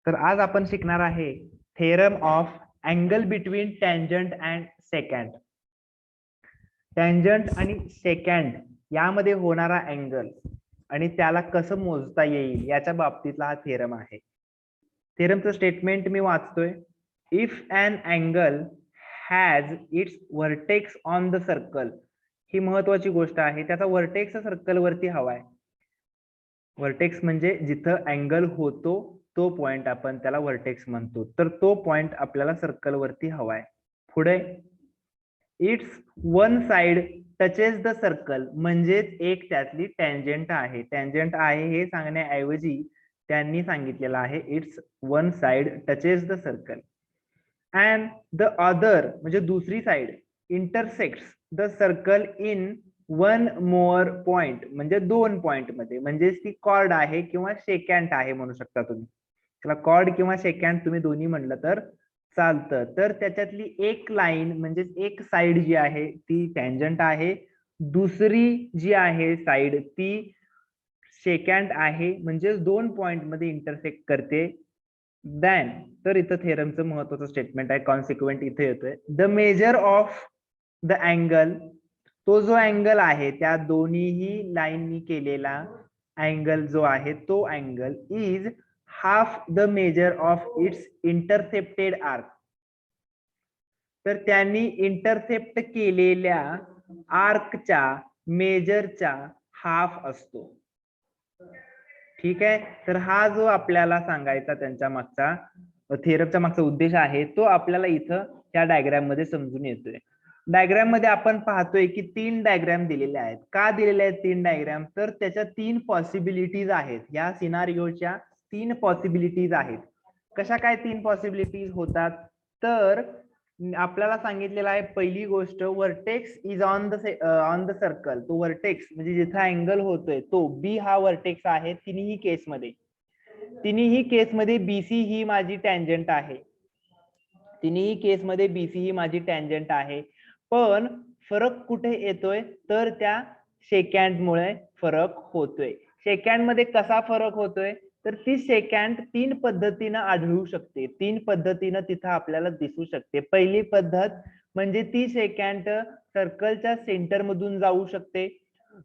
तर आज आपण शिकणार आहे theorem of angle between tangent and second. Tangent आणि सेकंड यामध्ये होणारा अँगल आणि त्याला कसं मोजता येईल याच्या बाबतीतला हा थेरम आहे. थेरमचं स्टेटमेंट मी वाचतोय. If an angle has its vertex on the circle, ही महत्वाची गोष्ट आहे. त्याचा व्हर्टेक्स सर्कल वरती हवाय. व्हर्टेक्स म्हणजे जिथं अँगल होतो तो पॉइंट आपण त्याला व्हर्टेक्स म्हणतो. तर तो पॉइंट आपल्याला सर्कल वरती हवाय. पुढे it's one side touches the circle, म्हणजेच एक त्यातली टँजंट आहे. टँजंट आहे हे सांगण्याऐवजी त्यांनी सांगितलेलं आहे it's one side touches the circle and the other म्हणजे दुसरी side intersects the circle in one more point, म्हणजे दोन पॉइंट मध्ये. म्हणजे ती कॉर्ड आहे किंवा शेकँट आहे म्हणू शकता तुम्ही. त्याला कॉर्ड किंवा शेकँट तुम्ही दोन्ही म्हणलं तर चालतं. तर त्याच्यातली एक लाईन म्हणजे एक साइड जी आहे ती टँजंट आहे, दुसरी जी आहे साइड ती शेकँट आहे, म्हणजे दोन पॉइंट मध्ये इंटरसेक्ट करते. दॅन तर इथं थेरमचं महत्वाचं स्टेटमेंट आहे, कॉन्सिक्वेंट इथे येतोय. The measure of the angle, तो जो अँगल आहे त्या दोन्हीही लाईननी केलेला अँगल जो आहे तो angle is half the measure of its intercepted arc. तर त्यांनी इंटरसेप्ट केलेल्या आर्कच्या मेजरच्या हाफ असतो. ठीक आहे. तर हा जो आपल्याला सांगायचा त्यांच्या मागचा थेरमचा मागचा उद्देश आहे तो आपल्याला इथं त्या डायग्राम मध्ये समजून येतोय. डायग्राम मध्ये आपण पाहतोय की 3 डायग्राम दिलेले आहेत. का दिलेले आहेत 3 डायग्राम? तर त्याच्या 3 पॉसिबिलिटीज आहेत. या सिनारिओच्या 3 पॉसिबिलिटीज आहेत. कशा काय 3 पॉसिबिलिटीज होतात? तर आपल्याला सांगितलेलं आहे पहिली गोष्ट, vertex is on the circle. तो व्हर्टेक्स म्हणजे जिथे अँगल होतोय तो बी हा व्हर्टेक्स आहे तिन्ही केसमध्ये. तिन्ही केसमध्ये बीसी ही माझी टँजंट आहे. तिन्ही केसमध्ये बीसी ही माझी टँजंट आहे. पण फरक कुठे येतोय? तर त्या सेकंड मुळे फरक होतोय. सेकंड मध्ये कसा फरक होतोय? तर ती सेकंड 3 पद्धतीनं आढळू शकते. 3 पद्धतीनं तिथं आपल्याला दिसू शकते. पहिली पद्धत म्हणजे ती सेकंड सर्कलच्या सेंटर मधून जाऊ शकते.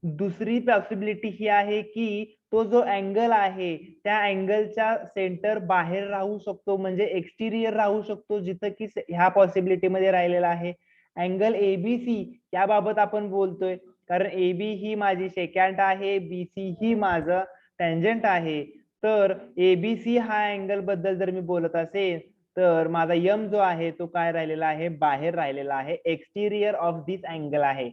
दुसरी पॉसिबिलिटी ही आहे की तो जो अँगल आहे त्या अँगलच्या सेंटर बाहेर राहू शकतो, म्हणजे एक्सटिरियर राहू शकतो, जिथं की ह्या पॉसिबिलिटी मध्ये राहिलेला आहे. अँगल एबीसी याबाबत आपण बोलतोय, कारण एबी ही माझी सेकंड आहे, बीसी ही माझं टँजंट आहे. तर एबीसी हा अँगल बद्दल जर मी बोलत असेल तर माझा यम जो आहे तो काय राहिलेला आहे? बाहेर राहिलेला आहे, एक्सटिरियर ऑफ दिस अँगल आहे.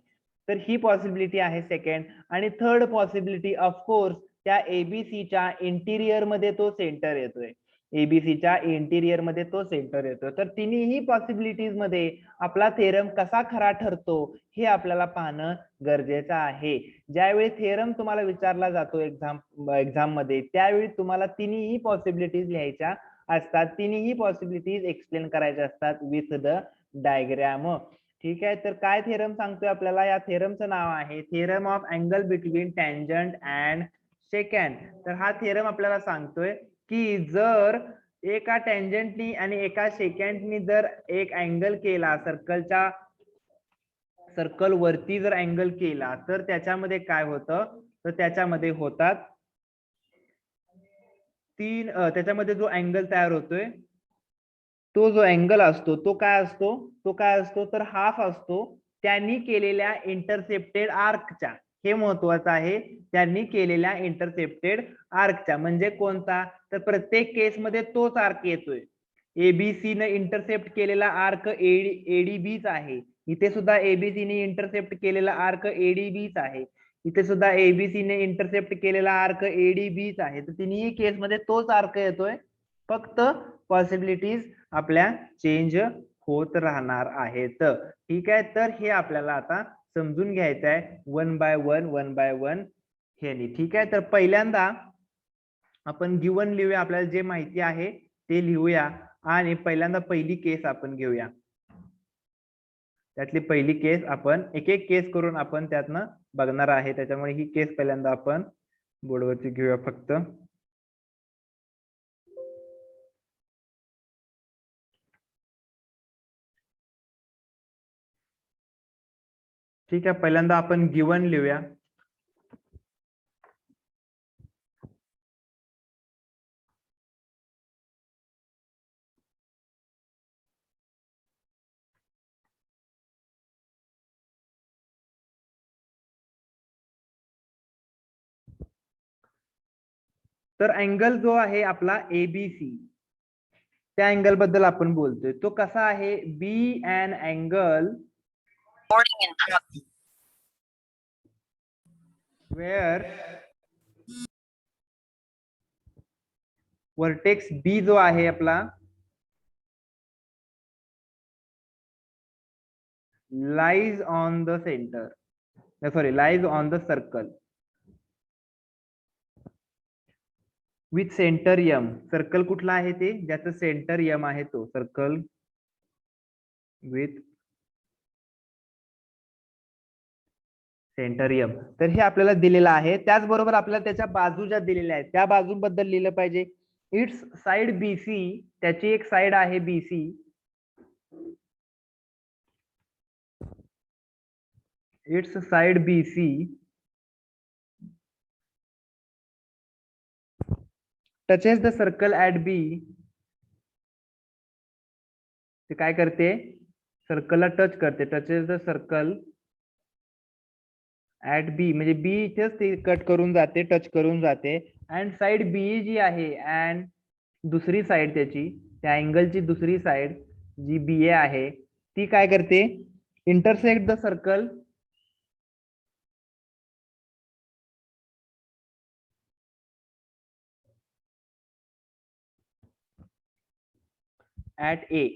तर ही पॉसिबिलिटी आहे सेकंड. आणि थर्ड पॉसिबिलिटी ऑफकोर्स त्या एबीसीच्या इंटिरियर मध्ये तो सेंटर येतोय. एबीसीच्या इंटिरियर मध्ये तो सेंटर येतोय. तर तिन्ही पॉसिबिलिटीज मध्ये आपला थेरम कसा खरा ठरतो हे आपल्याला पाहणं गरजेचं आहे. ज्यावेळी थेरम तुम्हाला विचारला जातो एक्झाम मध्ये त्यावेळी तुम्हाला तिन्ही पॉसिबिलिटीज लिहायच्या असतात. तिन्ही पॉसिबिलिटीज एक्सप्लेन करायच्या असतात विथ द डायग्राम. ठीक आहे. तर काय थेरम सांगतोय आपल्याला? या थेरमचं नाव आहे theorem of angle between tangent and second. तर हा थेरम आपल्याला सांगतोय की जर एका टँजंटनी आणि एका सेकंडनी जर एक अँगल केला, सर्कल वरती जर अँगल केला तर त्याच्यामध्ये काय होतं? तर त्याच्यामध्ये होतात त्याच्यामध्ये जो अँगल तयार होतोय तो जो अँगल असतो तो काय असतो? तर हाफ असतो त्यांनी केलेल्या इंटरसेप्टेड आर्कच्या. हे महत्वाचं आहे, त्यांनी केलेल्या इंटरसेप्टेड आर्कच्या. म्हणजे कोणता? तर प्रत्येक केसमध्ये तोच आर्क येतोय. एबीसी ने इंटरसेप्ट केलेला आर्क एडीबीच आहे. इथे सुद्धा एबीसी ने इंटरसेप्ट केलेला आर्क एडीबीच आहे. इथे सुद्धा एबीसी ने इंटरसेप्ट केलेला आर्क एडीबीच आहे. तर तिन्ही केसमध्ये तोच आर्क येतोय, फक्त पॉसिबिलिटीज आपल्या चेंज होत राहणार आहेत. ठीक आहे. तर हे आपल्याला आता समजून घ्यायचं आहे वन बाय वन हे. ठीक आहे. तर पहिल्यांदा आपण गिवन लिहूया, आपल्याला जे माहिती आहे ते लिहूया आणि पहिल्यांदा पहिली केस आपण घेऊया. त्यातली पहिली केस आपण एक एक केस करून आपण त्यातनं बघणार आहे. त्याच्यामुळे ही केस पहिल्यांदा आपण बोर्डवरती घेऊया फक्त. ठीक आहे, पहिल्यांदा आपण गिवन लिहूया. तर अँगल जो आहे आपला एबीसी, त्या अँगल बद्दल आपण बोलतोय. तो कसा आहे? B and angle where vertex B जो आहे आपला lies on the centre, sorry lies on the circle with centre M. Circle कुठला आहे ते? ज्याचं सेंटर यम आहे तो सर्कल विथ सेंटर यम. तर हे आपल्याला दिलेलं आहे. त्याचबरोबर आपल्याला त्याच्या बाजू ज्या दिलेल्या आहेत त्या बाजूबद्दल लिहिलं पाहिजे. इट्स साइड बीसी, त्याची एक साइड आहे BC, its side BC touches the circle at B. ते काय करते? सर्कलला टच करते. Touches the circle at B, म्हणजे बी इथेच ते कट करून जाते, टच करून जाते. अँड साइड बी जी आहे, अँड दुसरी साइड त्याची, त्या अँगलची दुसरी साइड जी बी ए आहे ती काय करते? इंटरसेक्ट द सर्कल ऍट ए.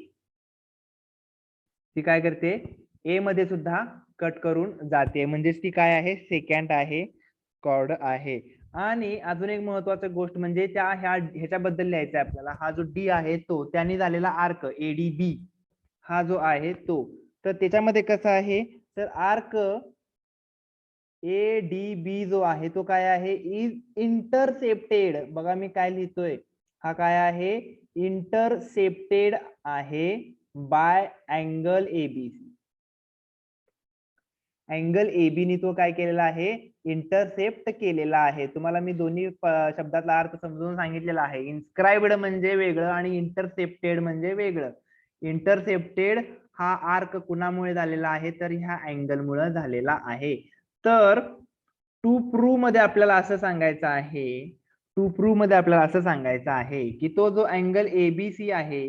ती काय करते? ए मध्ये सुद्धा कट करून जाते, म्हणजेच ती काय आहे? सेकंड आहे, कॉर्ड आहे. आणि अजून एक महत्वाची गोष्ट म्हणजे त्या ह्याच्याबद्दल लिहायचं आहे आपल्याला. हा जो डी आहे तो त्याने झालेला आर्क एडीबी हा जो आहे तो, तर त्याच्यामध्ये कसं आहे? तर आर्क ए डी बी जो आहे तो काय आहे? Is intercepted. बघा मी काय लिहितोय, हा काय आहे? इंटरसेप्टेड आहे by angle ABC. Angle AB ने तो काय केलेला आहे? इंटरसेप्ट केलेला आहे. तुम्हाला मी दोन्ही शब्दातला अर्थ समजून सांगितलेला आहे. इन्स्क्राइब्ड म्हणजे वेगळं आणि इंटरसेप्टेड म्हणजे वेगळं. इंटरसेप्टेड हा आर्क कुणामुळे झालेला आहे? तर ह्या अँगल मुळे झालेला आहे. तर टू प्रूव्ह मध्ये आपल्याला असं सांगायचं आहे, टू प्रूव्ह मध्ये आपल्याला असं सांगायचं आहे की तो जो अँगल एबीसी आहे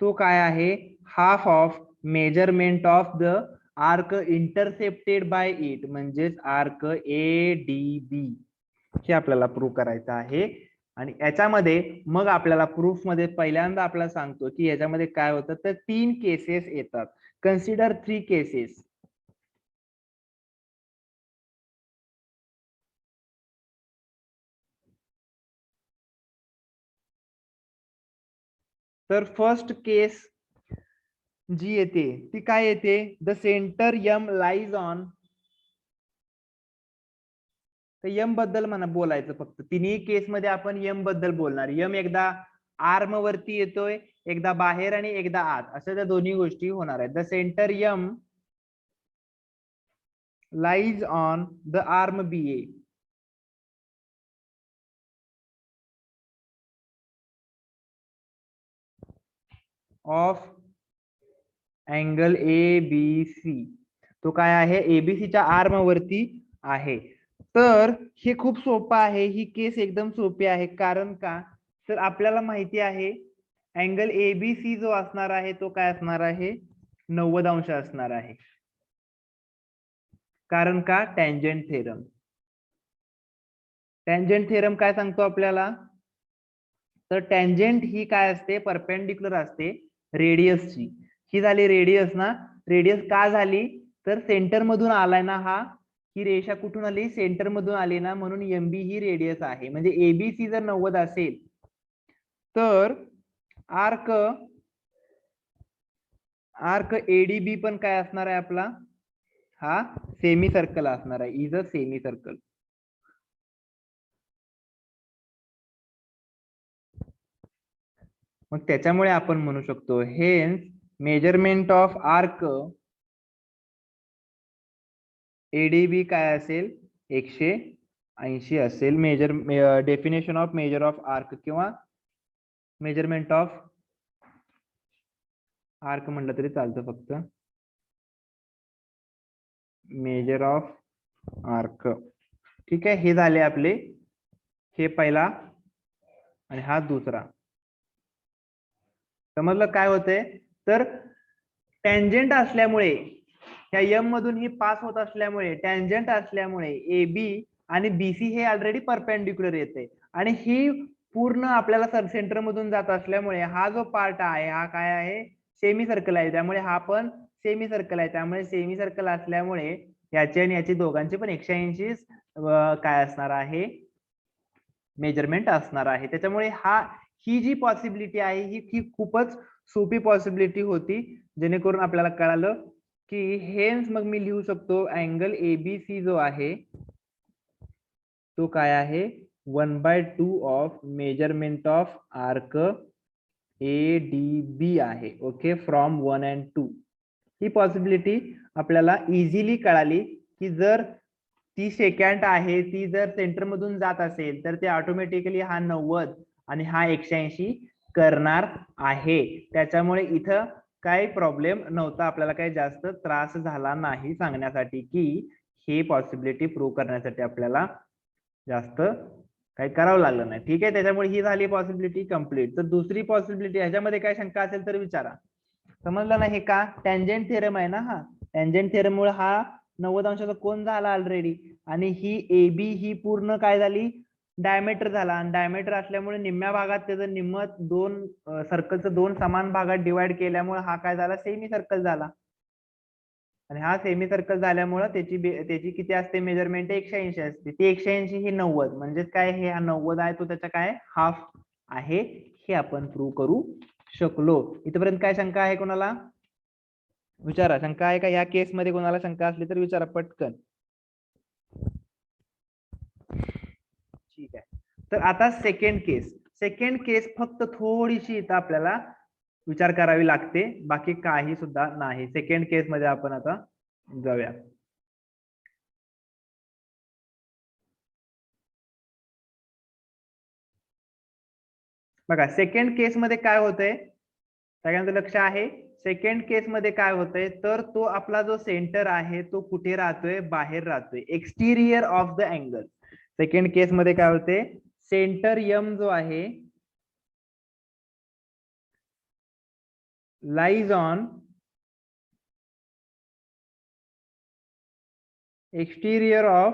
तो काय आहे? Half of measurement of the arc intercepted bye it, म्हणजेच आर्क ए डी बी. हे आपल्याला प्रूव्ह करायचं आहे. आणि याच्यामध्ये मग आपल्याला प्रूफ मध्ये पहिल्यांदा आपल्याला सांगतो की याच्यामध्ये काय होतं, तर 3 केसेस येतात. Consider 3 cases. तर फर्स्ट केस जी येते ती काय येते? The centre M lies on. तर यम बद्दल म्हणा बोलायचं फक्त. तिन्ही केस मध्ये आपण यम बद्दल बोलणार. यम एकदा आर्म वरती येतोय, एकदा बाहेर आणि एकदा आत, अशा त्या दोन्ही गोष्टी होणार आहेत. The centre M lies on the arm B A of angle A B C. तो काय आहे? एबीसीच्या आर्म वरती आहे. तर हे खूप सोपं आहे. ही केस एकदम सोपी आहे. कारण का? तर आपल्याला माहिती आहे अँगल एबीसी जो असणार आहे तो काय असणार आहे? 90 अंश असणार आहे. कारण का? Tangent theorem. टँजंट थेरम काय सांगतो आपल्याला? तर टँजंट ही काय असते? परपेंडिक्युलर असते रेडियसची. ही झाली रेडियस ना. रेडियस का झाली? तर सेंटर मधून आलाय ना हा. ही रेषा कुठून आली? सेंटर मधून आली ना, म्हणून एमबी ही रेडियस आहे. म्हणजे एबीसी जर 90 असेल तर आर्क एडीबी पण काय असणार आहे आपला? हा सेमी सर्कल असणार आहे. Is a semicircle. मग त्याच्यामुळे आपण म्हणू शकतो hence measurement of arc ADB काय असेल 180 असेल. Definition of measure of arc किंवा मेजरमेंट ऑफ आर्क म्हटलं तरी चालतं, फक्त मेजर ऑफ आर्क. ठीक आहे, हे झाले आपले, हे पहिला आणि हा दुसरा. समजलं काय होतंय? तर टँजंट असल्यामुळे ह्या एम मधून ही पास होत असल्यामुळे, टँजंट असल्यामुळे ए बी आणि बीसी हे ऑलरेडी परपेंडिक्युलर येते आणि ही पूर्ण आपल्याला सेंटर मधून जात असल्यामुळे हा जो पार्ट आहे हा काय आहे, सेमी सर्कल आहे. त्यामुळे हा पण सेमी सर्कल आहे. त्यामुळे सेमी सर्कल असल्यामुळे याची आणि याची दोघांची पण 180 काय असणार आहे, मेजरमेंट असणार आहे. त्याच्यामुळे ही जी पॉसिबिलिटी आहे ही खूपच सोपी पॉसिबिलिटी होती, जेणेकरून आपल्याला कळालं की हेन्स मग मी लिहू शकतो अँगल एबीसी जो आहे तो काय आहे, 1/2 of measurement of arc ADB आहे. Okay, from 1 and 2. He possibility आपल्याला इझिली कळाली की जर ती सेकंड आहे ती जर सेंटर मधून जात असेल तर ते ऑटोमॅटिकली हा 90 आणि हा 180 करणार आहे. त्याच्यामुळे इथं काही प्रॉब्लेम नव्हता, आपल्याला काही जास्त त्रास झाला नाही सांगण्यासाठी की ही पॉसिबिलिटी प्रूव्ह करण्यासाठी आपल्याला जास्त काही करावं लागलं नाही. ठीक आहे, त्याच्यामुळे ही झाली पॉसिबिलिटी कंप्लीट. तर दुसरी पॉसिबिलिटी, ह्याच्यामध्ये काय शंका असेल तर विचारा. समजलं ना? हे का टँजंट थेरम आहे ना, हा टँजंट थेरम मुळे हा 90 अंशाचा कोन झाला ऑलरेडी आणि ही एबी ही पूर्ण काय झाली, डायमीटर झाला आणि डायमीटर असल्यामुळे निम्म्या भागात त्याचं निम्म दोन सर्कलचं दोन समान भागात डिवाइड केल्यामुळे हा काय झाला, सेमी सर्कल झाला आणि हा सेमी सर्कल झाल्यामुळे त्याची किती असते मेजरमेंट, 180 असते. ती 180 ही 90 म्हणजेच काय, हे हा 90 आहे तो त्याचा काय हाफ आहे, हे आपण प्रूव्ह करू शकलो. इथपर्यंत काय शंका आहे कोणाला? विचारा, शंका आहे का? या केस मध्ये कोणाला शंका असली तर विचारा पटकन. ठीक आहे, तर आता सेकंड केस फक्त थोडीशी इथं आपल्याला विचार करावी लागते, बाकी काही सुद्धा नाही. सेकंड केस मध्ये आपण आता जाऊया. बघा सेकंड केस मध्ये काय होतंय, सगळ्यांचं लक्ष आहे. सेकंड केस मध्ये काय होतंय, तर तो आपला जो सेंटर आहे तो कुठे राहतोय, बाहेर राहतोय, exterior of the angle. Second case मध्ये काय होते, सेंटर यम जो आहे lies on exterior of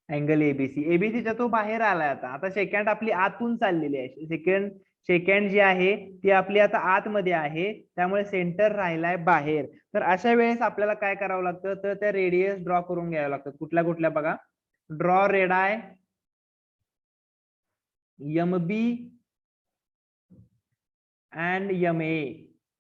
angle ABC. एबीसीचा तो बाहेर आलाय आता सेकंड आपली आतून चाललेली आहे. सेकंड जी आहे ती आपली आता आतमध्ये आहे, त्यामुळे सेंटर राहिलाय बाहेर. तर अशा वेळेस आपल्याला काय करावं लागतं, तर त्या रेडियस ड्रॉ करून घ्यावं लागतं. कुठल्या कुठल्या बघा, ड्रॉ रेडाय MB अँड MA.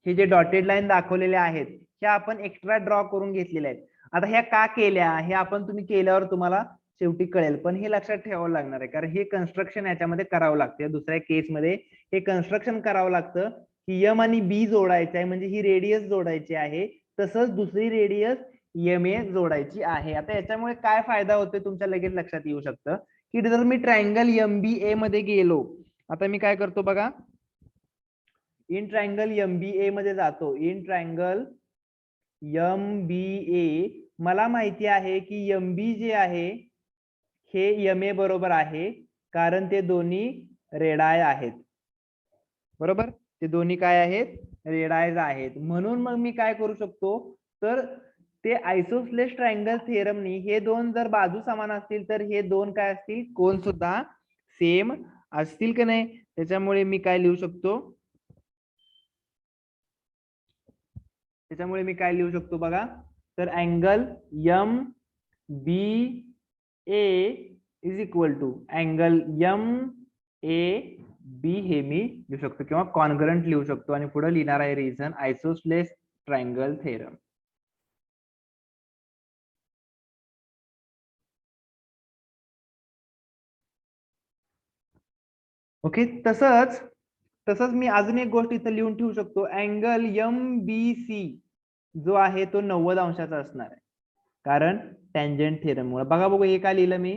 हे जे डॉटेड लाईन दाखवलेले आहेत हे आपण एक्स्ट्रा ड्रॉ करून घेतलेले आहेत. आता ह्या का केल्या हे आपण तुम्ही केल्यावर तुम्हाला शेवटी कळेल, पण हे लक्षात ठेवावं लागणार आहे कारण हे कन्स्ट्रक्शन याच्यामध्ये करावं लागतं. दुसऱ्या केसमध्ये हे कन्स्ट्रक्शन करावं लागतं की यम आणि बी जोडायचं आहे, म्हणजे ही रेडियस जोडायची आहे, तसंच दुसरी रेडियस MA जोडायची आहे. आता याच्यामुळे काय फायदा होतोय तुमच्या लगेच लक्षात येऊ शकतं की जर मी ट्रायंगल MBA मध्ये गेलो, आता मी काय करतो बघा, इन ट्रायंगल MBA मध्ये जातो. इन ट्रायंगल MBA मला माहिती आहे की MB जे आहे हे MA बरोबर आहे, कारण ते दोन्ही रेडाय आहेत. बरोबर, ते दोन्ही काय आहेत, रेडायज आहेत. म्हणून मग मी काय करू शकतो, तर ते आयसोसेलेस ट्रायंगल थेरमनी हे दोन जर बाजू समान असतील तर हे दोन काय असतील, कोन सुद्धा सेम असतील की नाही. त्याच्यामुळे मी काय लिहू शकतो, त्याच्यामुळे मी काय लिहू शकतो बघा, तर angle MBA is equal to angle MAB हे मी लिहू शकतो किंवा कॉन्ग्रंट लिहू शकतो आणि पुढे लिहिणार आहे reason isosceles triangle theorem. Okay, तसंच मी अजून एक गोष्ट इथं लिहून ठेवू शकतो, अँगल MBC जो आहे तो 90 अंशाचा असणार आहे, कारण टँजंट थेरम मुळे. बघा बघू हे काय लिहिलं मी,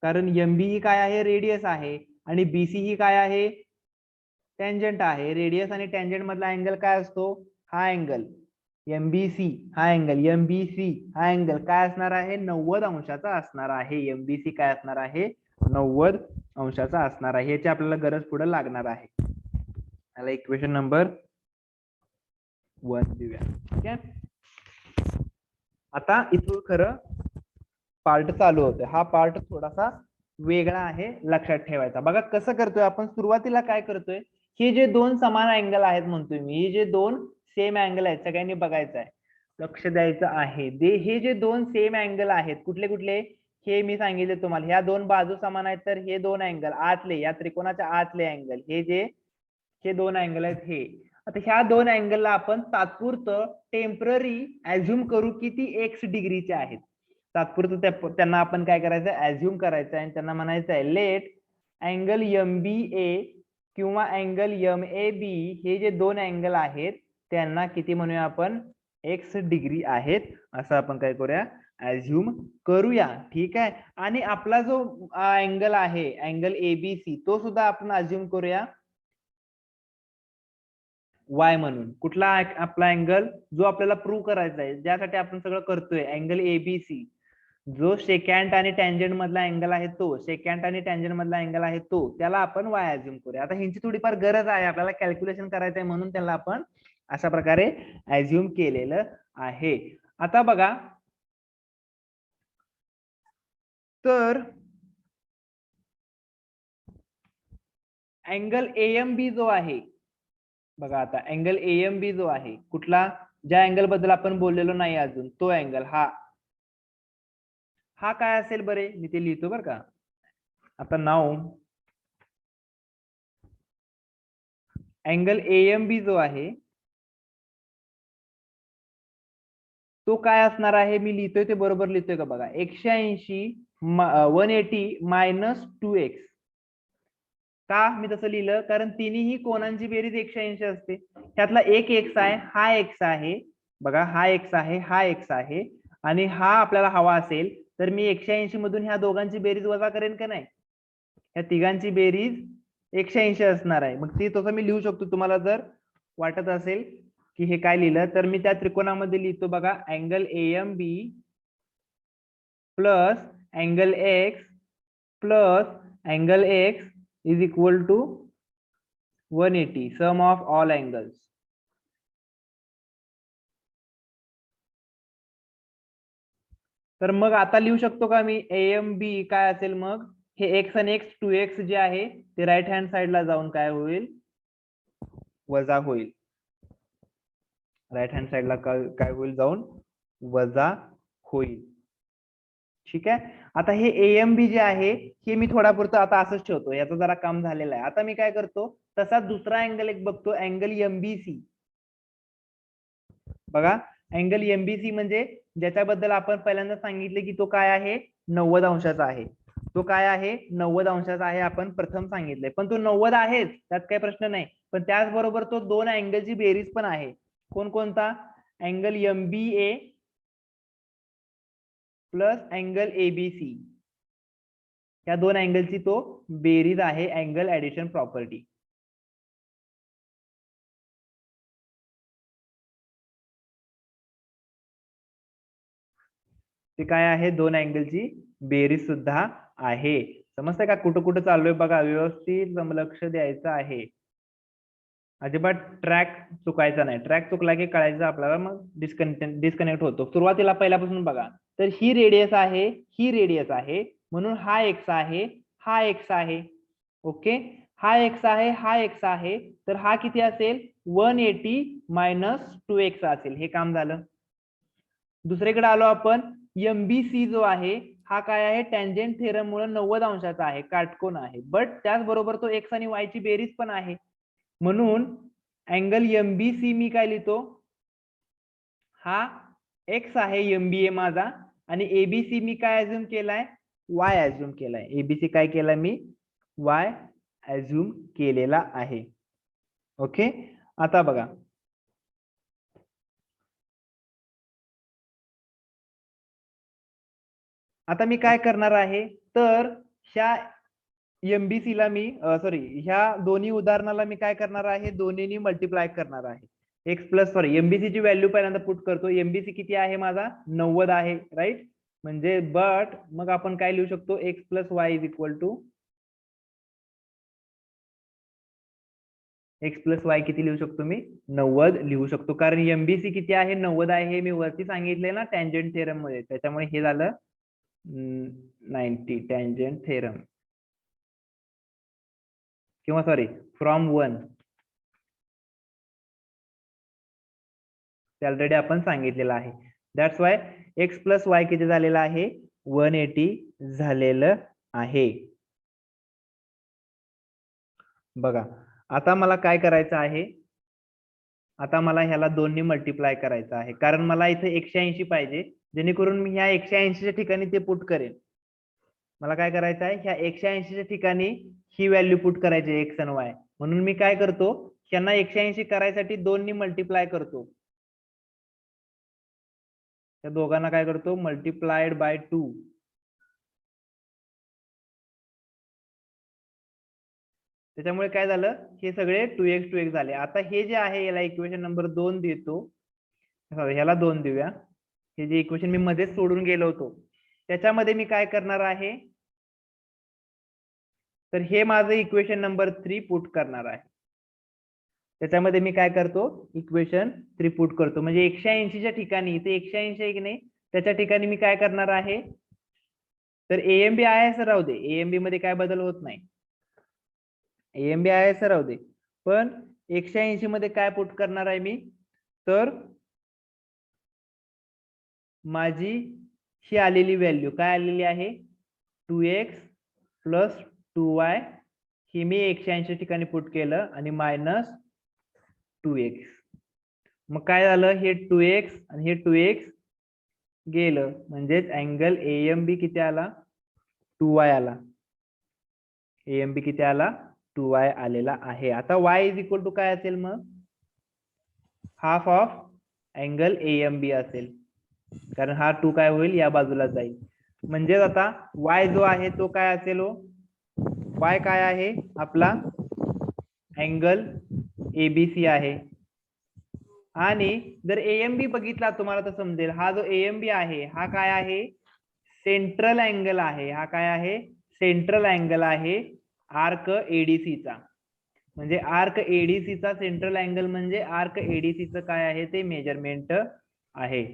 कारण एमबी ही काय आहे, रेडियस आहे, आणि बीसी ही काय आहे, टँजंट आहे. रेडियस आणि टँजंट मधला अँगल काय असतो, हा अँगल एमबीसी, हा अँगल एमबीसी, हा अँगल काय असणार आहे, 90 अंशाचा असणार आहे. एमबीसी काय असणार आहे, 90 अंशाचा असणार आहे. याची आपल्याला गरज पुढे लागणार आहे. याला इक्वेशन नंबर 1 देऊया. ठीक आहे. आता इथून खरं पार्ट चालू होतोय. हा पार्ट थोडासा वेगळा आहे, लक्षात ठेवायचा. बघा कसं करतोय आपण. सुरुवातीला काय करतोय, हे जे दोन समान अँगल आहेत म्हणतोय मी, हे जे दोन सेम अँगल आहेत, सगळ्यांनी बघायचं आहे, लक्ष द्यायचं आहे. हे जे दोन सेम अँगल आहेत, कुठले कुठले, हे मी सांगितले तुम्हाला. ह्या दोन बाजू समान आहेत, तर हे दोन अँगल आतले, या त्रिकोणाच्या आतले अँगल, हे दोन अँगल आहेत हे. आता ह्या दोन अँगलला आपण तात्पुरतं टेम्पररी ऍझ्युम करू की ती एक्स डिग्रीचे आहेत. तात्पुरतं त्यांना आपण काय करायचं, ऍझ्युम करायचं आणि त्यांना म्हणायचं आहे लेट अँगल एम बी ए किंवा अँगल एम ए बी, हे जे दोन अँगल आहेत त्यांना किती म्हणूया आपण, एक्स डिग्री आहेत, असं आपण काय करूया, ऍझ्युम करूया. ठीक आहे. आणि आपला जो अँगल आहे, अँगल एबीसी, तो सुद्धा आपण ऍझ्युम करूया वाय म्हणून. कुठला आपला अँगल, जो आपल्याला प्रूव्ह करायचा आहे, ज्यासाठी आपण सगळं करतोय, अँगल एबीसी, जो सेकंड आणि टँजंट मधला अँगल आहे तो, सेकंड आणि टँजंट मधला अँगल आहे तो, त्याला आपण वाय ऍझ्युम करूया. आता ह्यांची थोडीफार गरज आहे, आपल्याला कॅल्क्युलेशन करायचं आहे, म्हणून त्याला आपण अशा प्रकारे ऍझ्युम केलेलं आहे. आता बघा, तर अँगल एएमबी जो आहे, बघा आता अँगल एएमबी जो आहे, कुठला, ज्या अँगल बद्दल आपण बोललेलो नाही अजून, तो अँगल हा काय असेल बरे, मी ते लिहितो बरं का. आता नाव अँगल एएमबी जो आहे तो काय असणार आहे, मी लिहितोय ते बरोबर लिहितोय का बघा, 180 180 मायनस 2x. का मी तसं लिहिलं, कारण तिन्ही कोणांची बेरीज 180 असते. त्यातला एक एक्स आहे, हा एक्स आहे, बघा हा एक्स आहे, हा एक्स आहे, आणि हा आपल्याला हवा असेल तर मी 180 मधून ह्या दोघांची बेरीज वजा करेन का नाही, ह्या तिघांची बेरीज 180 असणार आहे. मग ती तसं मी लिहू शकतो, तुम्हाला जर वाटत असेल की हे काय लिहिलं, तर मी त्या त्रिकोणामध्ये लिहितो बघा, angle AM B plus angle X plus angle X is equal to 180 sum of all angles. तर मग आता लिहू शकतो का मी, एएम बी काय असेल, मग हे एक्स आणि एक्स 2x जे आहे ते राईट हँड साइडला जाऊन काय होईल, वजा होईल. राईट हँड साइडला काय होईल, जाऊन वजा होईल. ठीक आहे. आता हे एएम बी जे आहे हे मी थोडापुरतं आता असंच ठेवतो, याचं जरा काम झालेलं आहे. आता मी काय करतो, तसा दुसरा अँगल एक बघतो, अँगल एमबीसी. बघा अँगल एमबीसी म्हणजे ज्याच्याबद्दल आपण पहिल्यांदा सांगितले की तो काय आहे, 90 अंशाचा आहे. तो काय आहे, 90 अंशाचा आहे, आपण प्रथम सांगितलंय. पण तो 90 आहेच, त्यात काही प्रश्न नाही. पण त्याचबरोबर तो दोन अँगलची बेरीज पण आहे. कोणकोणता, angle MBA plus angle ABC, या दोन अँगलची तो बेरीज आहे, अँगल ऍडिशन प्रॉपर्टी. ते काय आहे, दोन अँगलची बेरीज सुद्धा आहे. समजतंय का, कुठं कुठं चाललोय बघा, व्यवस्थित लक्ष द्यायचं आहे, अजिबात ट्रॅक चुकायचा नाही. ट्रॅक चुकला की कळायचं आपल्याला, मग डिस्कनेक्ट होतो. सुरुवातीला पहिल्यापासून बघा, तर ही रेडियस आहे, ही रेडियस आहे, म्हणून हा एक्स आहे, हा एक्स आहे. ओके, हा एक्स आहे, हा एक्स आहे, तर हा किती असेल, 180 मायनस 2x असेल. हे काम झालं. दुसरीकडे आलो आपण, एमबीसी जो आहे हा काय आहे, टँजंट थेरम मुळे 90 अंशाचा आहे, काटकोन आहे, बट त्याचबरोबर तो एक्स आणि वाय ची बेरीज पण आहे. म्हणून अँगल एमबीसी मी काय लिहितो, हा एक्स आहे एमबीए माझा, आणि एबीसी मी काय ऍझ्युम केलाय, वाय ऍझ्युम केलाय. एबीसी काय केलाय मी, वाय ऍझ्युम केलेला आहे. ओके. आता बघा, आता मी काय करणार आहे, तर ह्या एमबीसी ला मी ह्या दोन्ही उदाहरणाला मी काय करणार आहे, दोन्हीनी मल्टिप्लाय करणार आहे. एक्स प्लस एमबीसी ची व्हॅल्यू पहिल्यांदा पुट करतो. एमबीसी किती आहे माझा, 90 आहे, राईट. म्हणजे बट मग आपण काय लिहू शकतो, X plus Y is equal to X plus Y किती लिहू शकतो मी, 90 लिहू शकतो. कारण एमबीसी किती आहे, 90 आहे, हे मी वरती सांगितले ना टँजंट थेरम मध्ये. त्याच्यामुळे हे झालं 90 टँजंट थेरम, किंवा फ्रॉम 1 ऑलरेडी आपण सांगितलेलं आहे. That's why x plus Y किती झालेलं आहे, 180 झालेलं आहे. बघा आता मला काय करायचं आहे, आता मला ह्याला 2 ने मल्टिप्लाय करायचं आहे, कारण मला इथे 180 पाहिजे, जेणेकरून मी ह्या 180च्या ठिकाणी ते पुट करेन. मला काय करायचं आहे, ह्या 180च्या ठिकाणी ही व्हॅल्यू पुट करायची एक्स आणि वाय. म्हणून मी काय करतो, ह्यांना 180 करायसाठी 2 ने मल्टिप्लाय करतो. त्या दोघांना काय करतो, मल्टिप्लाइड बाय 2. त्याच्यामुळे काय झालं, हे सगळे 2x झाले. आता हे जे आहे याला इक्वेशन नंबर 2 देतो, ह्याला 2 देऊया. हे जे इक्वेशन मी मध्येच सोडून गेलो होतो, त्याच्यामध्ये मी काय करणार आहे, तर हे माझं इक्वेशन नंबर 3 पुट करणार आहे. त्याच्यामध्ये मी काय करतो, इक्वेशन 3 पुट करतो. म्हणजे 180च्या ठिकाणी, इथे 180 आहे की नाही, त्याच्या ठिकाणी मी काय करणार आहे, तर एएमबी आहे असं राहू दे, एएमबी मध्ये काय बदल होत नाही, एएमबी आहे असं राहू दे. पण 180 मध्ये काय पुट करणार आहे मी, तर माझी ही आलेली व्हॅल्यू काय आलेली आहे, 2x प्लस 2y, ही मी 180 ठिकाणी पुट केलं, आणि मायनस 2x. मग काय झालं, हे 2x आणि हे 2x गेलं, म्हणजेच अँगल एएमबी किती आला, 2y आला. एएमबी किती आला, 2y आलेला आहे. आता y इज इक्वल टू काय असेल, मग हाफ ऑफ अँगल एएमबी असेल, कारण हा 2 काय होईल, या बाजूला जाईल. म्हणजे आता y जो आहे तो काय असेल, y काय आहे आपला, अँगल एबीसी आहे. आणि जर एएमबी बघितला तुम्हाला तर समजेल, हा जो एएमबी आहे हा काय आहे, सेंट्रल अँगल आहे. हा काय आहे, सेंट्रल अँगल आहे आर्क एडीसीचा. म्हणजे आर्क एडीसीचा सेंट्रल अँगल म्हणजे आर्क एडीसीचं काय आहे, ते मेजरमेंट आहे.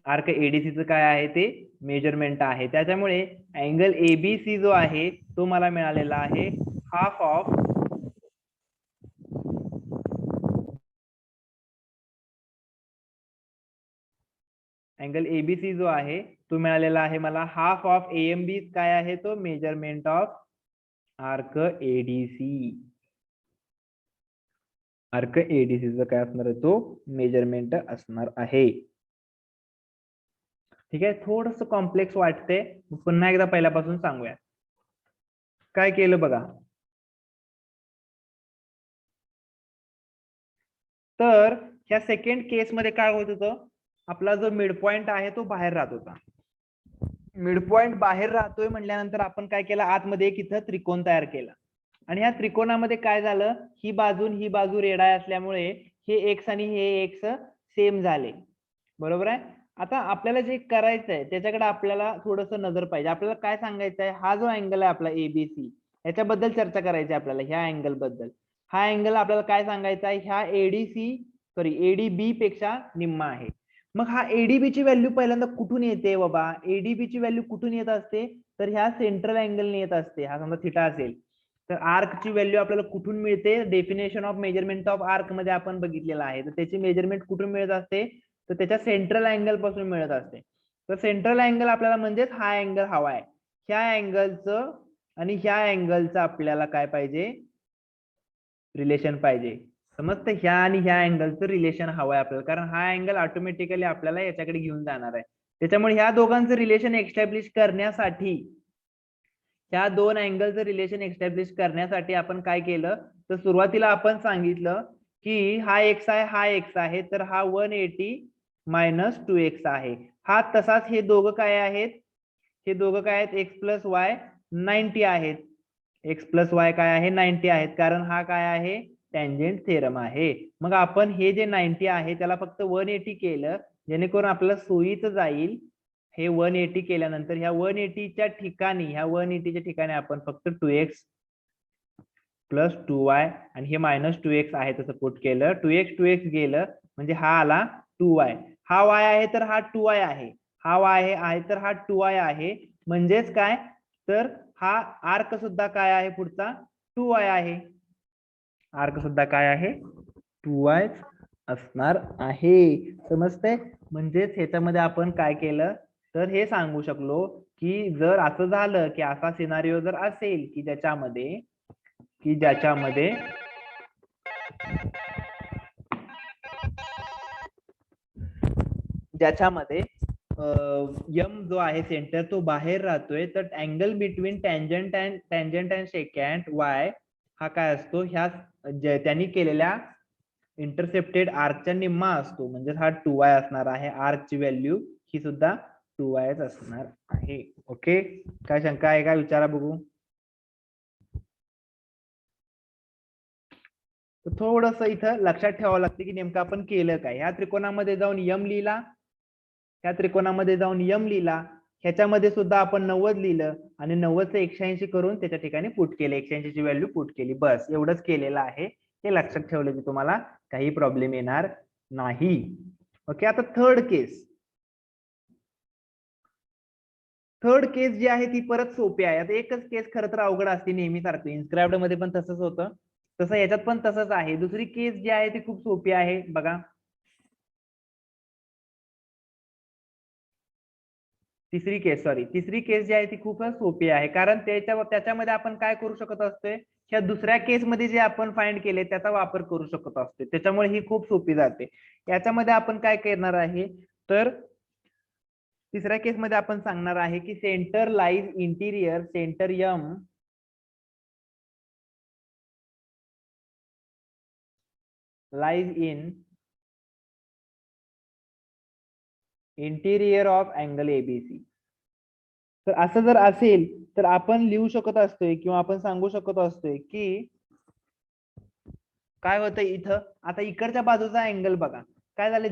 आर्क एडीसीचं काय आहे, ते मेजरमेंट आहे. त्याच्यामुळे अँगल एबीसी जो आहे तो मला मिळालेला आहे हाफ ऑफ अँगल एबीसी जो आहे तो मिळालेला आहे मला हाफ ऑफ एएमबी काय आहे, तो measurement of arc ADC. Arc एडीसीचं काय असणार आहे, तो मेजरमेंट असणार आहे. ठीक आहे, थोडस कॉम्प्लेक्स वाटते, पुन्हा एकदा पहिल्यापासून सांगूया. काय केलं बघा, तर ह्या सेकंड केस मध्ये काय होत होतं, आपला जो मिड पॉइंट आहे तो बाहेर राहत होता. मिड पॉइंट बाहेर राहतोय म्हटल्यानंतर आपण काय केलं, आतमध्ये एक इथं त्रिकोण तयार केला. आणि ह्या त्रिकोणामध्ये काय झालं, ही बाजू रेडाय असल्यामुळे हे एक्स आणि हे एक्स सेम झाले, बरोबर आहे. आता आपल्याला जे करायचं आहे त्याच्याकडे आपल्याला थोडस नजर पाहिजे. आपल्याला काय सांगायचं आहे, हा जो अँगल आहे आपला एबीसी, याच्याबद्दल चर्चा करायची आपल्याला, ह्या अँगल बद्दल. हा अँगल आपल्याला काय सांगायचा आहे, ह्या एडीबी पेक्षा निम्मा आहे. मग हा एडीबी ची व्हॅल्यू पहिल्यांदा कुठून येते बाबा, एडीबी ची व्हॅल्यू कुठून येत असते, तर ह्या सेंट्रल अँगलने येत असते. हा समजा थिटा असेल तर आर्क ची व्हॅल्यू आपल्याला कुठून मिळते, definition of measurement of arc मध्ये आपण बघितलेलं आहे. तर त्याची मेजरमेंट कुठून मिळत असते, तर त्याच्या सेंट्रल अँगल पासून मिळत असते. तर सेंट्रल अँगल आपल्याला म्हणजेच हा अँगल हवा आहे. ह्या अँगलचं आणि ह्या अँगलचं आपल्याला काय पाहिजे, रिलेशन पाहिजे. समजतं, ह्या आणि ह्या अँगलचं रिलेशन हवं आहे आपल्याला, कारण हा अँगल ऑटोमॅटिकली आपल्याला याच्याकडे घेऊन जाणार आहे. त्याच्यामुळे ह्या दोघांचं रिलेशन एक्स्टॅब्लिश करण्यासाठी, ह्या दोन अँगलचं रिलेशन एक्स्टॅब्लिश करण्यासाठी आपण काय केलं, तर सुरुवातीला आपण सांगितलं की हा एक्स आहे, हा एक्स आहे, तर हा 180 मायनस 2x आहे. हा तसाच हे दोघं काय आहेत, हे दोघं काय आहेत, एक्स प्लस वाय 90 आहेत. एक्स प्लस वाय काय आहे, 90 आहेत, कारण हा काय आहे, टँजेंट थेरम आहे. मग आपण हे जे 90 आहे त्याला फक्त 180 केलं, जेणेकरून आपल्याला सोयीचं जाईल. हे 180 केल्यानंतर ह्या 180च्या ठिकाणी आपण फक्त 2x प्लस 2y आणि हे मायनस 2x आहे तसं पुट केलं. 2x गेलं म्हणजे हा आला 2y. हा y आहे तर हा 2y आहे, हा y आहे तर हा 2y आहे. म्हणजेच काय, तर हा आर्क सुद्धा काय आहे पुढचा 2y आहे. आर्क सुद्धा काय आहे 2y असणार आहे. समजतंय? म्हणजेच ह्याच्यामध्ये आपण काय केलं तर हे सांगू शकलो की जर असं झालं की असा सिनारिओ जर असेल की ज्याच्यामध्ये यम जो आहे सेंटर तो बाहेर राहतोय, तर angle between tangent and second Y हा काय असतो, ह्या त्यांनी केलेल्या इंटरसेप्टेड आर्कच्या निम्मा असतो. म्हणजे हा 2y असणार आहे. आर्कची व्हॅल्यू ही सुद्धा 2y असणार आहे. ओके, काय शंका आहे का, विचारा बघू. थोडस इथं लक्षात ठेवावं लागतं की नेमकं आपण केलं काय. ह्या त्रिकोणामध्ये जाऊन यम लिहिला, ह्याच्यामध्ये सुद्धा आपण 90 लिहिलं आणि 90चं 180 करून त्याच्या ठिकाणी पुट केलं, 180 ची व्हॅल्यू पुट केली. बस एवढंच केलेलं आहे. हे लक्षात ठेवलं की तुम्हाला काही प्रॉब्लेम येणार नाही. ओके, आता थर्ड केस जी आहे ती परत सोपी आहे. आता एकच केस खरं तर अवघड असते नेहमी सारखं, इन्स्क्राइब्ड मध्ये पण तसंच होतं, तसं याच्यात पण तसंच आहे. दुसरी केस जी आहे ती खूप सोपी आहे. बघा, तिसरी केस जी आहे ती खूपच सोपी आहे. कारण त्याच्यामध्ये आपण काय करू शकत असतोय, ह्या दुसऱ्या केस मध्ये जे आपण फाइंड केले त्याचा वापर करू शकत असतो. त्याच्यामुळे ही खूप सोपी जाते. याच्यामध्ये आपण काय करणार आहे, तर तिसऱ्या केस मध्ये आपण सांगणार आहे की centre lies interior, centre M lies in interior of angle ABC. तर असं जर असेल तर आपण लिहू शकत असतोय किंवा आपण सांगू शकत असतोय की काय होतं इथं. आता इकडच्या बाजूचा अँगल बघा काय झाले,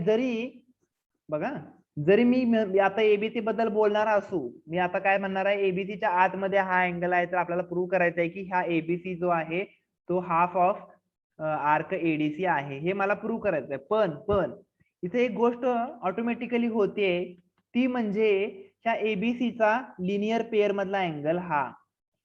जरी मी आता एबीसी बद्दल बोलणार असू, मी आता काय म्हणणार आहे, एबीसीच्या आतमध्ये हा अँगल आहे, तर आपल्याला प्रूव्ह करायचं आहे की हा एबीसी जो आहे तो हाफ ऑफ आर्क एडीसी आहे. हे मला प्रूव्ह करायचं आहे. पण इथे एक गोष्ट ऑटोमॅटिकली होते, ती म्हणजे ह्या एबीसीचा लिनियर पेअर मधला अँगल हा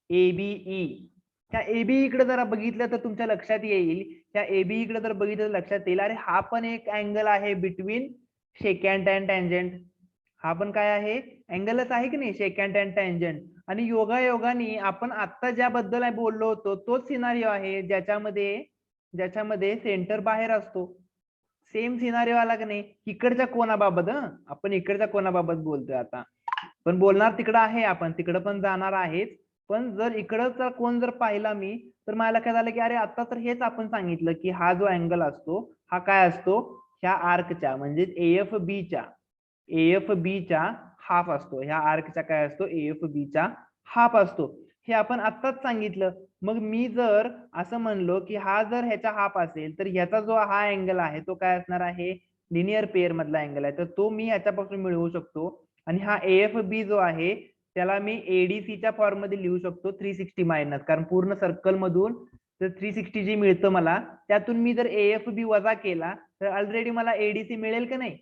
एबीई. त्या एबी इकडे जरा बघितलं तर तुमच्या लक्षात येईल, त्या एबी इकडे जर बघितलं तर लक्षात येईल, अरे हा पण एक अँगल आहे बिटवीन सेकंड अँड टँजंट. हा पण काय आहे, अँगलच आहे की नाही, सेकंड अँड टँजंट. आणि योगायोगाने आपण आता ज्याबद्दल बोललो होतो तोच सिनारिओ आहे ज्याच्यामध्ये सेंटर बाहेर असतो. सेम सिनारिओ आला की नाही इकडच्या कोणाबाबत. आपण इकडच्या कोणाबाबत बोलतोय आता, पण बोलणार तिकडं आहे, आपण तिकडं पण जाणार आहेत. पण जर इकडचा कोण जर पाहिला मी, तर मला लक्षात आलं की अरे आता तर हेच आपण सांगितलं की हा जो अँगल असतो हा काय असतो, ह्या आर्कच्या म्हणजे एएफ बी च्या हाफ असतो. ह्या आर्कच्या काय असतो, एएफ बी च्या हाफ असतो. हे आपण आत्ताच सांगितलं. मग मी जर असं म्हणलो की हा जर ह्याचा हाफ असेल तर ह्याचा जो हा अँगल आहे तो काय असणार आहे, लिनियर पेअर मधला अँगल आहे, तर तो मी ह्याच्यापासून मिळवू शकतो. आणि हा एएफ बी जो आहे त्याला मी एडीसीच्या फॉर्म मध्ये लिहू शकतो 360 मायनस, कारण पूर्ण सर्कल मधून तर 360 जी मिळतं मला, त्यातून मी जर एएफ बी वजा केला तर ऑलरेडी मला एडीसी मिळेल का नाही.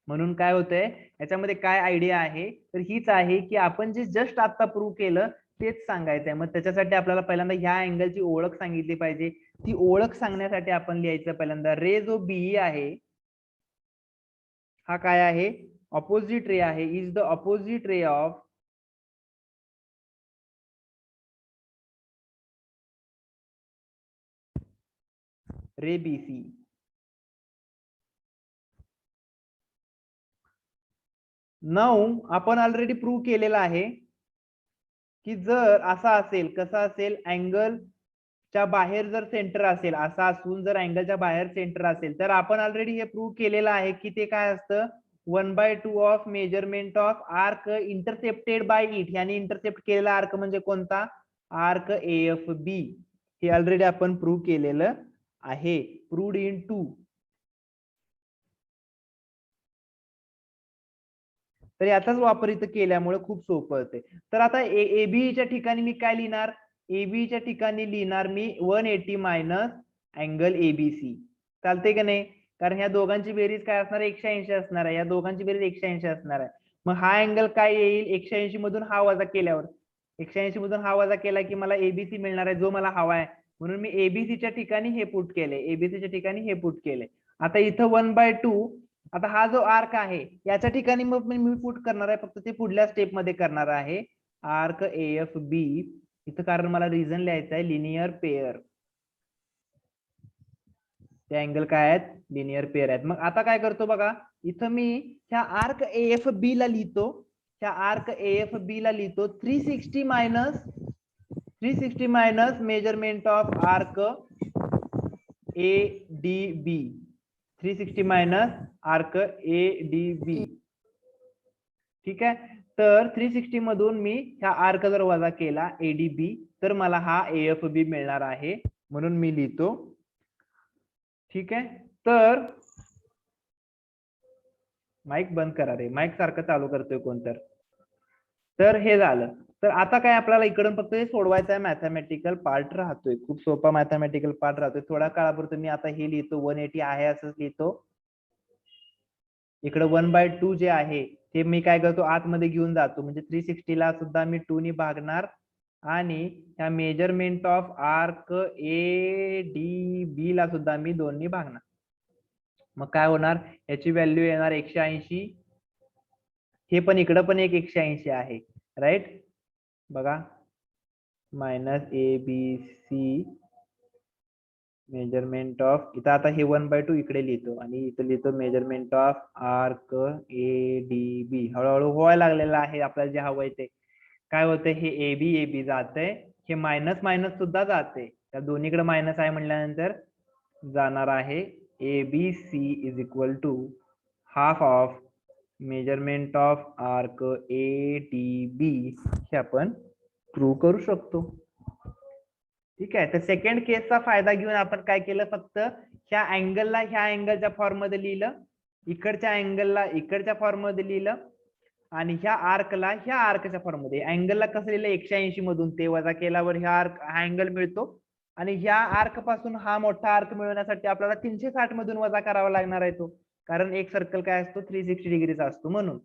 म्हणून काय होतंय याच्यामध्ये काय आयडिया आहे, तर हीच आहे की आपण जे जस्ट आता प्रूव्ह केलं तेच सांगायचंय. मग त्याच्यासाठी आपल्याला पहिल्यांदा ह्या अँगलची ओळख सांगितली पाहिजे. ती ओळख सांगण्यासाठी आपण लिहायचं पहिल्यांदा, रे जो बीई आहे हा काय आहे, ऑपोजिट रे आहे, is the opposite ray of ray BC. Now आपण ऑलरेडी प्रूव्ह केलेला आहे की जर असा असेल, कसा असेल, अँगल च्या बाहेर जर सेंटर असेल, असा असून जर अँगलच्या बाहेर सेंटर असेल तर आपण ऑलरेडी हे प्रूव्ह केलेलं आहे की ते काय असतं, 1/2 of measurement of arc intercepted bye it. याने इंटरसेप्ट केलेला आर्क म्हणजे कोणता? Arc AFB. हे ऑलरेडी आपण प्रूव्ह केलेलं आहे. Proved in 2. तर याचाच वापर इथं केल्यामुळे खूप सोपं होते. तर आता एबीच्या ठिकाणी मी काय लिहिणार? एबीच्या ठिकाणी लिहिणार मी 180 मायनस अँगल एबीसी. चालते का नाही? कारण ह्या दोघांची बेरीज काय असणार आहे? 180 असणार आहे. या दोघांची बेरीज 180 असणार आहे. मग हा अँगल काय येईल? 180 मधून हा वजा केल्यावर, 180 मधून हा वजा केला की मला एबीसी मिळणार आहे, जो मला हवा आहे. म्हणून मी एबीसीच्या ठिकाणी हे पुट केले, एबीसीच्या ठिकाणी हे पुट केले. आता इथं 1/2. आता हा जो आर्क आहे याच्या ठिकाणी मग मी पुट करणार आहे, फक्त ते पुढल्या स्टेप मध्ये करणार आहे. आर्क AFB इथं, कारण मला रिझन लिहायचं आहे लिनियर पेअर. ते अँगल काय आहेत? लिनियर पेअर आहेत. मग आता काय करतो बघा, इथं मी ह्या आर्क AFB ला लिहितो, ह्या आर्क AFB ला लिहितो 360 minus measurement of arc ADB. 360 minus arc ADB. ठीक आहे. तर 360 मधून मी ह्या आर्क जर वजा केला ADB तर मला हा AFB मिळणार आहे, म्हणून मी लिहितो. ठीक आहे. तर माईक बंद करा रे, माईक सारखं चालू करतोय कोणतर. तर हे झालं. तर आता काय आपल्याला इकडून फक्त हे सोडवायचं आहे. मॅथमॅटिकल पार्ट राहतोय, खूप सोपा मॅथमॅटिकल पार्ट राहतोय. थोडा काळापुरतं मी आता हे लिहितो 180 आहे असंच लिहितो. इकडे 1/2 जे आहे ते मी काय करतो, आतमध्ये घेऊन जातो, म्हणजे 360 ला सुद्धा मी 2 ने भागणार आणि ह्या मेजरमेंट ऑफ आर्क ADB ला सुद्धा मी 2 ने भागणार. मग काय होणार? याची व्हॅल्यू येणार 180. हे पण इकडं पण एक 180 आहे, राईट? बघा, मायनस ABC मेजरमेंट ऑफ, इथं आता हे 1/2 इकडे लिहितो आणि इथं लिहितो मेजरमेंट ऑफ आर्क ADB. हळूहळू व्हायला लागलेलं आहे आपल्याला जे हवंय ते. काय होतंय? हे AB जातंय, हे मायनस मायनस सुद्धा जाते, त्या दोन्हीकडे मायनस आहे म्हटल्यानंतर जाणार आहे. ABC is equal to half of measurement of arc ADB. हे आपण प्रूव्ह करू शकतो. ठीक आहे. तर सेकंड केसचा फायदा घेऊन आपण काय केलं, फक्त ह्या अँगलला ह्या अँगलच्या फॉर्म मध्ये लिहिलं, इकडच्या अँगलला इकडच्या फॉर्म मध्ये लिहिलं आणि ह्या आर्कला ह्या आर्कच्या फॉर्म मध्ये. अँगलला कसं लिहिलं? 180 मधून ते वजा केल्यावर ह्या अँगल मिळतो आणि ह्या आर्क पासून हा मोठा आर्क मिळवण्यासाठी आपल्याला 360 मधून वजा करावा लागणार आहे तो, कारण एक सर्कल काय असतो? 360 डिग्रीचा असतो म्हणून.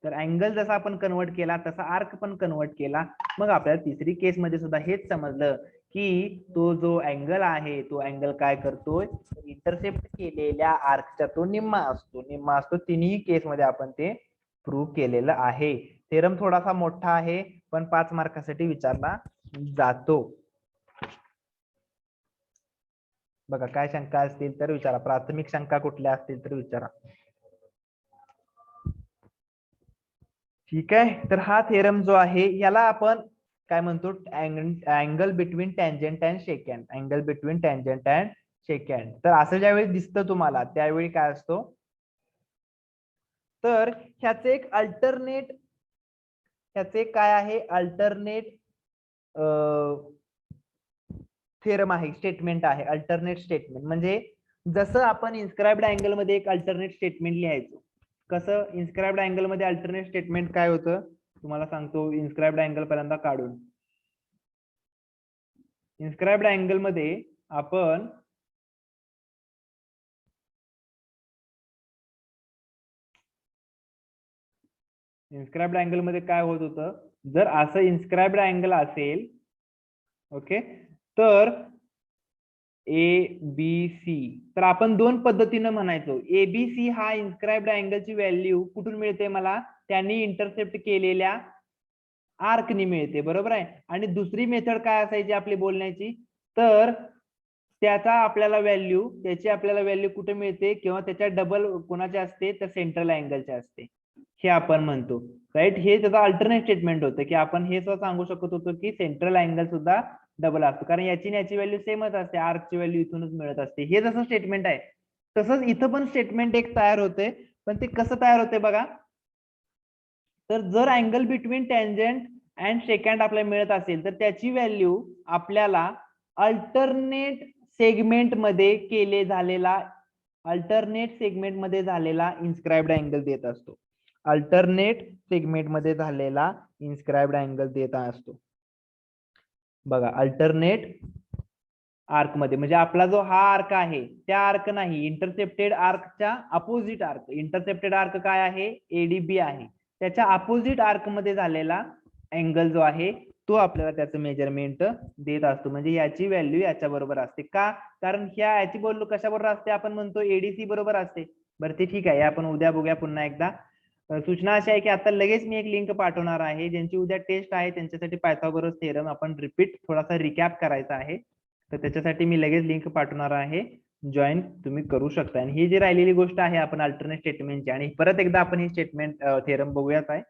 तर अँगल जसा आपण कन्वर्ट केला तसा आर्क पण कन्वर्ट केला. मग आपल्याला तिसरी केस मध्ये सुद्धा हेच समजलं की तो जो अँगल आहे तो अँगल काय करतोय? इंटरसेप्ट केलेल्या आर्कचा तो निम्मा असतो. तिन्ही केस मध्ये आपण ते प्रूव्ह केलेलं आहे. थेरम थोडासा मोठा आहे पण 5 मार्कासाठी विचारला जातो. बघा, काय शंका असतील तर विचारा. प्राथमिक शंका कुठल्या असतील तर विचारा. ठीक आहे. तर हा थेरम जो आहे याला आपण काय म्हणतो? Angle between tangent and second. Angle between tangent and second. तर असं ज्यावेळी दिसतं तुम्हाला त्यावेळी काय असतो? तर ह्याचे एक अल्टरनेट, ह्याचे काय आहे? अल्टरनेट थेरम आहे, स्टेटमेंट आहे. अल्टरनेट स्टेटमेंट म्हणजे जसं आपण इन्स्क्राइब्ड अँगल मध्ये एक अल्टरनेट स्टेटमेंट लिहायचो, कसं? इन्स्क्राइब्ड अँगल मध्ये अल्टरनेट स्टेटमेंट काय होतं तुम्हाला सांगतो. इन्स्क्राइब्ड अँगल पहिल्यांदा काढून, इन्स्क्राइब्ड अँगल मध्ये आपण इन्स्क्राइब्ड अँगल मध्ये काय होत होतं? जर असं इन्स्क्राइब्ड अँगल असेल, ओके, तर ABC, तर आपण दोन पद्धतीने म्हणायचो. ABC हा इन्स्क्राइब्ड अँगलची व्हॅल्यू कुठून मिळते मला? त्यांनी इंटरसेप्ट केलेल्या आर्कनी मिळते, बरोबर आहे. आणि दुसरी मेथड काय असायची आपली बोलण्याची? तर त्याची आपल्याला व्हॅल्यू कुठे मिळते किंवा त्याच्या डबल कोणाचे असते? तर सेंट्रल अँगलचे असते, हे आपण म्हणतो, राईट. हे त्याचा अल्टरनेट स्टेटमेंट होतं की आपण हे सुद्धा सांगू शकत होतो की सेंट्रल अँगल सुद्धा डबल असतो, कारण याची व्हॅल्यू सेमच असते, आर्कची व्हॅल्यू इथूनच मिळत असते. हे जसं स्टेटमेंट आहे तसंच इथं पण स्टेटमेंट एक तयार होते, पण ते कसं तयार होते बघा, तर जर angle between tangent and second आपल्याला मिळत असेल तर त्याची व्हॅल्यू आपल्याला अल्टरनेट सेगमेंट मध्ये झालेला इन्स्क्राइब्ड अँगल देत असतो. अल्टरनेट सेगमेंट मध्ये झालेला इन्स्क्राइब्ड अँगल देत असतो. बघा, अल्टरनेट आर्क मध्ये म्हणजे आपला जो हा आर्क आहे त्या आर्क नाही, इंटरसेप्टेड आर्कच्या अपोजिट आर्क. इंटरसेप्टेड आर्क काय आहे? एडीबी आहे. त्याच्या अपोजिट आर्क मध्ये झालेला अँगल जो आहे तो आपल्याला त्याचं मेजरमेंट देत असतो. म्हणजे याची व्हॅल्यू याच्या बरोबर असते. का? कारण याची बोललो कशाबरोबर असते? आपण म्हणतो एडीसी बरोबर असते. बरं ते ठीक आहे, आपण उद्या बघूया पुन्हा एकदा. सूचना अशी आहे की आता लगेच मी एक लिंक पाठवणार आहे, ज्यांची उद्या टेस्ट आहे त्यांच्यासाठी पायथागोरस थेरम आपण रिपीट थोडासा रिकॅप करायचा आहे. तर त्याच्यासाठी मी लगेच लिंक पाठवणार आहे, जॉईन तुम्ही करू शकता. आणि ही जी राहिलेली गोष्ट आहे आपण अल्टरनेट स्टेटमेंटची, आणि परत एकदा आपण ही स्टेटमेंट थेरम बघूयात आहे.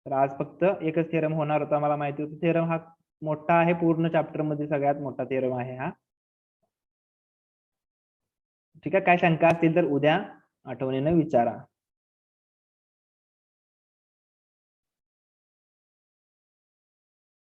तर आज फक्त एकच थेरम होणार होता, मला माहिती होतं. थेरम हा मोठा आहे, पूर्ण चॅप्टर मध्ये सगळ्यात मोठा थेरम आहे हा. ठीक आहे, काय शंका असतील तर उद्या आठवणीनं विचारा.